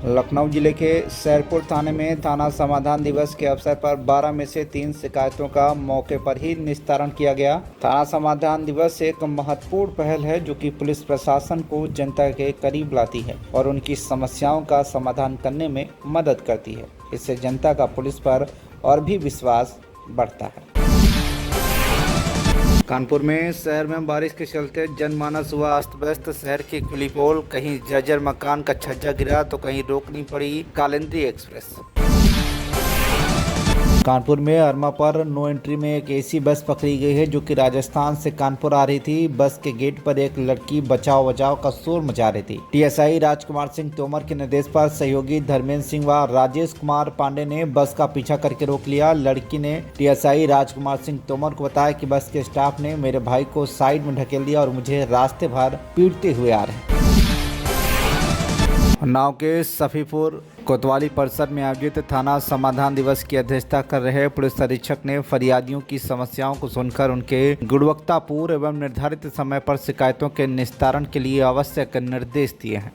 लखनऊ जिले के सैरपुर थाने में थाना समाधान दिवस के अवसर पर 12 में से 3 शिकायतों का मौके पर ही निस्तारण किया गया। थाना समाधान दिवस एक महत्वपूर्ण पहल है जो कि पुलिस प्रशासन को जनता के करीब लाती है और उनकी समस्याओं का समाधान करने में मदद करती है। इससे जनता का पुलिस पर और भी विश्वास बढ़ता है। कानपुर में शहर में बारिश के चलते जनमानस हुआ अस्त व्यस्त। शहर की खुली पोल, कहीं जर्जर मकान का छज्जा गिरा तो कहीं रोकनी पड़ी कालिंदी एक्सप्रेस। कानपुर में अरमा पर नो एंट्री में एक एसी बस पकड़ी गई है जो कि राजस्थान से कानपुर आ रही थी। बस के गेट पर एक लड़की बचाव बचाव का शोर मचा रही थी। टीएसआई राजकुमार सिंह तोमर के निर्देश पर सहयोगी धर्मेंद्र सिंह व राजेश कुमार पांडे ने बस का पीछा करके रोक लिया। लड़की ने टीएसआई राजकुमार सिंह तोमर को बताया कि बस के स्टाफ ने मेरे भाई को साइड में ढकेल दिया और मुझे रास्ते भर पीटते हुए आ रहे हैं। उन्नाव के सफीपुर कोतवाली परिसर में आयोजित थाना समाधान दिवस की अध्यक्षता कर रहे पुलिस अधीक्षक ने फरियादियों की समस्याओं को सुनकर उनके गुणवत्तापूर्ण एवं निर्धारित समय पर शिकायतों के निस्तारण के लिए आवश्यक निर्देश दिए हैं।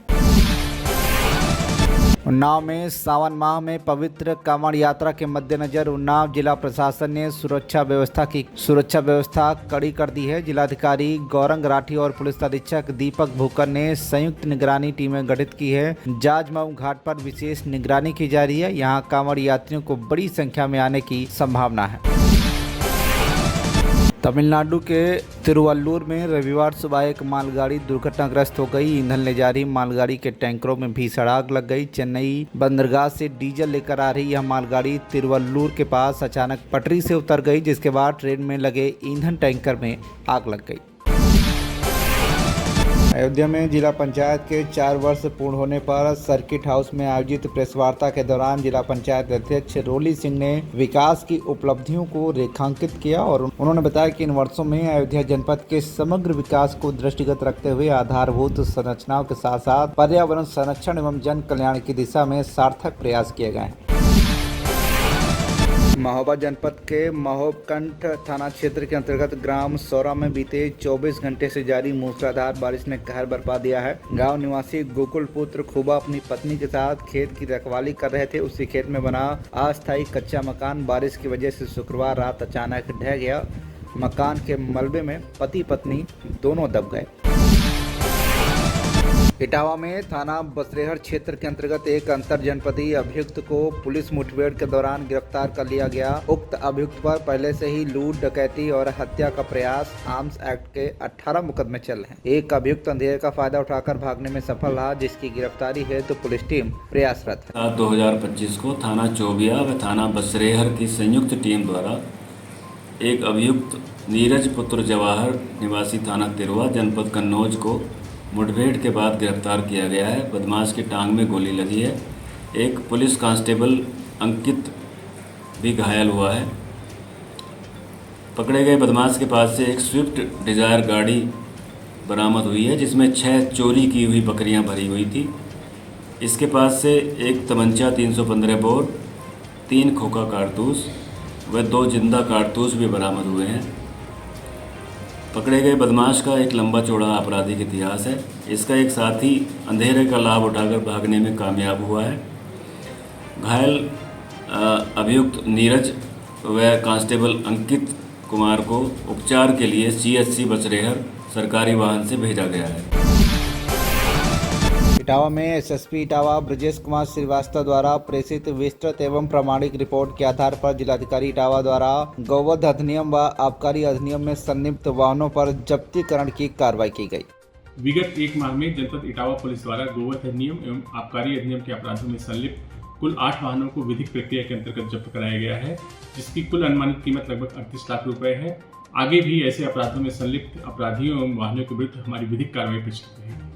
उन्नाव में सावन माह में पवित्र कांवड़ यात्रा के मद्देनजर उन्नाव जिला प्रशासन ने सुरक्षा व्यवस्था कड़ी कर दी है। जिलाधिकारी गौरंग राठी और पुलिस अधीक्षक दीपक भूकर ने संयुक्त निगरानी टीमें गठित की है। जाजमऊ घाट पर विशेष निगरानी की जा रही है। यहां कांवड़ यात्रियों को बड़ी संख्या में आने की संभावना है। तमिलनाडु के तिरुवल्लुर में रविवार सुबह एक मालगाड़ी दुर्घटनाग्रस्त हो गई। ईंधन ले जा रही मालगाड़ी के टैंकरों में भीषण आग लग गई। चेन्नई बंदरगाह से डीजल लेकर आ रही यह मालगाड़ी तिरुवल्लुर के पास अचानक पटरी से उतर गई, जिसके बाद ट्रेन में लगे ईंधन टैंकर में आग लग गई। अयोध्या में जिला पंचायत के 4 वर्ष पूर्ण होने पर सर्किट हाउस में आयोजित प्रेस वार्ता के दौरान जिला पंचायत अध्यक्ष रोली सिंह ने विकास की उपलब्धियों को रेखांकित किया और उन्होंने बताया कि इन वर्षों में अयोध्या जनपद के समग्र विकास को दृष्टिगत रखते हुए आधारभूत संरचनाओं के साथ साथ पर्यावरण संरक्षण एवं जन कल्याण की दिशा में सार्थक प्रयास किए गए हैं। महोबा जनपद के महोबकंठ थाना क्षेत्र के अंतर्गत ग्राम सौरा में बीते 24 घंटे से जारी मूसलाधार बारिश ने कहर बरपा दिया है। गांव निवासी गोकुल पुत्र खुबा अपनी पत्नी के साथ खेत की रखवाली कर रहे थे। उसी खेत में बना अस्थायी कच्चा मकान बारिश की वजह से शुक्रवार रात अचानक ढह गया। मकान के मलबे में पति पत्नी दोनों दब गए। इटावा में थाना बसरेहर क्षेत्र के अंतर्गत एक अंतर जनपदीय अभियुक्त को पुलिस मुठभेड़ के दौरान गिरफ्तार कर लिया गया। उक्त अभियुक्त पर पहले से ही लूट, डकैती और हत्या का प्रयास आर्म्स एक्ट के 18 मुकदमे चल रहे हैं। एक अभियुक्त अंधेरे का फायदा उठाकर भागने में सफल रहा, जिसकी गिरफ्तारी है तो पुलिस टीम प्रयासरत है। 2025 को थाना चौबिया व थाना बसरेहर की संयुक्त टीम द्वारा एक अभियुक्त नीरज पुत्र जवाहर निवासी थाना तिरवा जनपद कन्नौज को मुठभेड़ के बाद गिरफ्तार किया गया है। बदमाश की टांग में गोली लगी है। एक पुलिस कांस्टेबल अंकित भी घायल हुआ है। पकड़े गए बदमाश के पास से एक स्विफ्ट डिज़ायर गाड़ी बरामद हुई है जिसमें 6 चोरी की हुई बकरियां भरी हुई थी। इसके पास से एक तमंचा 315 बोर, 3 खोखा कारतूस व 2 जिंदा कारतूस भी बरामद हुए हैं। पकड़े गए बदमाश का एक लंबा चौड़ा आपराधिक इतिहास है। इसका एक साथी अंधेरे का लाभ उठाकर भागने में कामयाब हुआ है। घायल अभियुक्त नीरज व कांस्टेबल अंकित कुमार को उपचार के लिए CHC बसरेहर सरकारी वाहन से भेजा गया है। इटावा में एसएसपी इटावा ब्रजेश कुमार श्रीवास्तव द्वारा प्रेषित विस्तृत एवं प्रामाणिक रिपोर्ट के आधार पर जिलाधिकारी इटावा द्वारा गौवध अधिनियम व आबकारी अधिनियम में संलिप्त वाहनों पर जब्तीकरण की कार्रवाई की गई। विगत 1 माह में जनपद इटावा पुलिस द्वारा गौवध अधिनियम एवं आबकारी अधिनियम के अपराधों में संलिप्त कुल 8 वाहनों को विधिक प्रक्रिया के अंतर्गत जब्त कराया गया है, जिसकी कुल अनुमानित कीमत लगभग 38 लाख रुपए है। आगे भी ऐसे अपराधों में संलिप्त अपराधियों एवं वाहनों के विरुद्ध हमारी विधिक कार्रवाई प्रचलित रहेगी।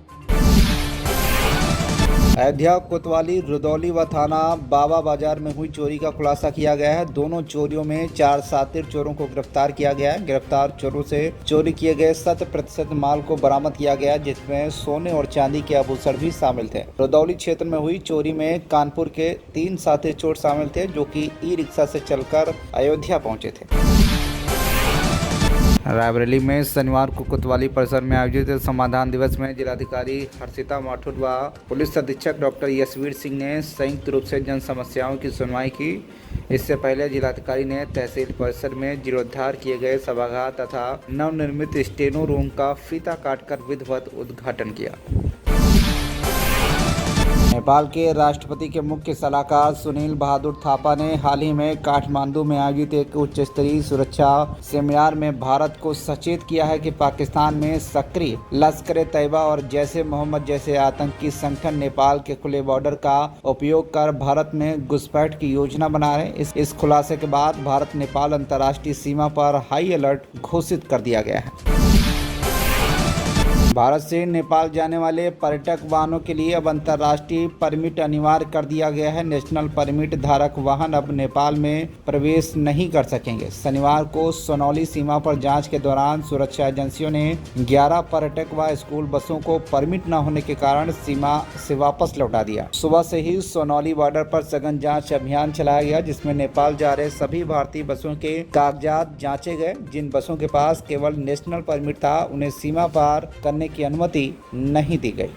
अयोध्या कोतवाली रुदौली व थाना बाबा बाजार में हुई चोरी का खुलासा किया गया है। दोनों चोरियों में 4 शातिर चोरों को गिरफ्तार किया गया है। गिरफ्तार चोरों से चोरी किए गए 100% माल को बरामद किया गया, जिसमें सोने और चांदी के आभूषण भी शामिल थे। रुदौली क्षेत्र में हुई चोरी में कानपुर के 3 शातिर चोर शामिल थे, जो कि ई-रिक्शा से चलकर अयोध्या पहुंचे थे। रायबरेली में शनिवार को कोतवाली परिसर में आयोजित समाधान दिवस में जिलाधिकारी हर्षिता माथुर व पुलिस अधीक्षक डॉक्टर यशवीर सिंह ने संयुक्त रूप से जन समस्याओं की सुनवाई की। इससे पहले जिलाधिकारी ने तहसील परिसर में जीर्णोद्धार किए गए सभागार तथा नवनिर्मित स्टेनो रूम का फीता काटकर विधिवत उद्घाटन किया। नेपाल के राष्ट्रपति के मुख्य सलाहकार सुनील बहादुर थापा ने हाल ही में काठमांडू में आयोजित एक उच्च स्तरीय सुरक्षा सेमिनार में भारत को सचेत किया है कि पाकिस्तान में सक्रिय लश्कर-ए-तैयबा और जैश-ए-मोहम्मद जैसे आतंकी संगठन नेपाल के खुले बॉर्डर का उपयोग कर भारत में घुसपैठ की योजना बना रहे हैं। इस खुलासे के बाद भारत नेपाल अंतर्राष्ट्रीय सीमा पर हाई अलर्ट घोषित कर दिया गया है। भारत से नेपाल जाने वाले पर्यटक वाहनों के लिए अब अंतर्राष्ट्रीय परमिट अनिवार्य कर दिया गया है। नेशनल परमिट धारक वाहन अब नेपाल में प्रवेश नहीं कर सकेंगे। शनिवार को सोनौली सीमा पर जांच के दौरान सुरक्षा एजेंसियों ने 11 पर्यटक व स्कूल बसों को परमिट न होने के कारण सीमा से वापस लौटा दिया। सुबह से ही सोनौली बॉर्डर पर सघन जाँच अभियान चलाया गया, जिसमें नेपाल जा रहे सभी भारतीय बसों के कागजात जाँचे गए। जिन बसों के पास केवल नेशनल परमिट था, उन्हें सीमा पार करने की अनुमति नहीं दी गई।